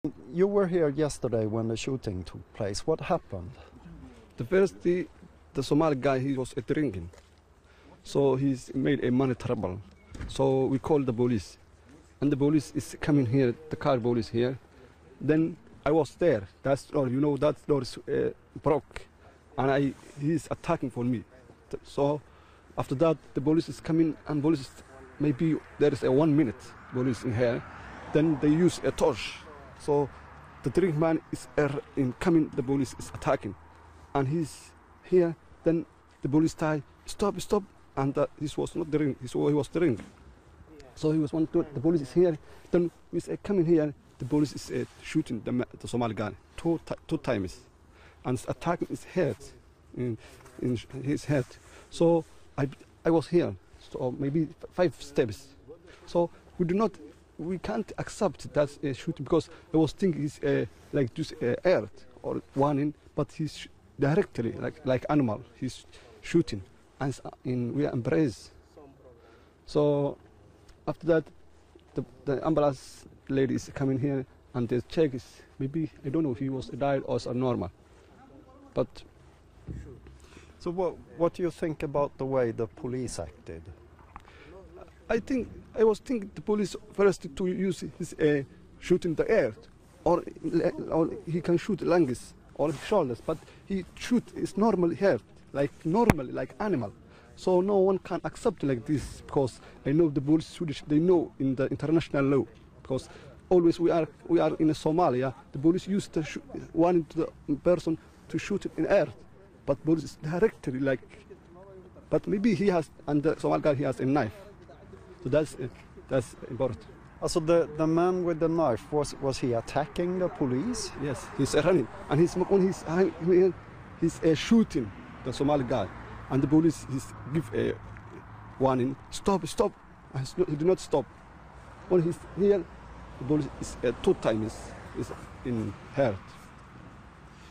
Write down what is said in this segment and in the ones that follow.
You were here yesterday when the shooting took place. What happened? The first day, the Somali guy, he was drinking. So he's made a money trouble. So we called the police. And the police is coming here, the car police here. Then I was there. That's door, you know, that door is broke. And he's attacking for me. So after that, the police is coming and police, maybe there is a 1 minute police in here. Then they use a torch. So the drink man is coming, the police is attacking. And he's here, then the police tie, stop, and this was not drink, he was drink. So he was one, the police is here, then he's coming here, the police is shooting the Somali guy two times. And attacking his head, in his head. So I was here, so maybe 5 steps. So we can't accept that shooting because I was thinking it's like just earth or warning, but he's directly like animal. He's shooting, and we embrace. So after that, the ambulance lady is coming here, and the check is maybe I don't know if he was died or normal, but. So what do you think about the way the police acted? I was thinking the police first to use his shooting the air, or he can shoot lungs or shoulders, but he shoot his normal head, like animal. So no one can accept like this because I know the police Swedish, they know in the international law, because always we are in Somalia, the police used to one to the person to shoot it in air, but police is directly like, but maybe he has, and the Somali guy he has a knife. So that's important. So the man with the knife, was he attacking the police? Yes, he's running, and he's shooting the Somali guy, and the police give a warning, stop, and he did not stop. When he's here, the police is 2 times is in hurt.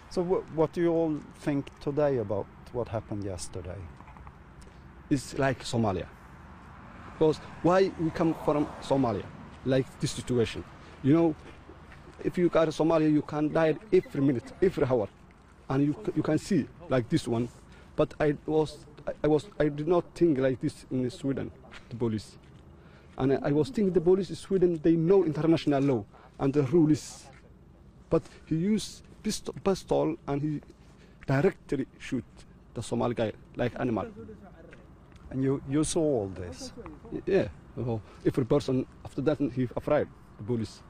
So what do you all think today about what happened yesterday? It's like Somalia. Because why we come from Somalia, like this situation. You know, if you got Somalia, you can die every minute, every hour, and you can see like this one. But I did not think like this in Sweden, the police, and I was thinking the police in Sweden, they know international law and the rules, but he used pistol and he directly shoot the Somali guy like animal. And you saw all this? Yeah. Every person after that he afraid the police.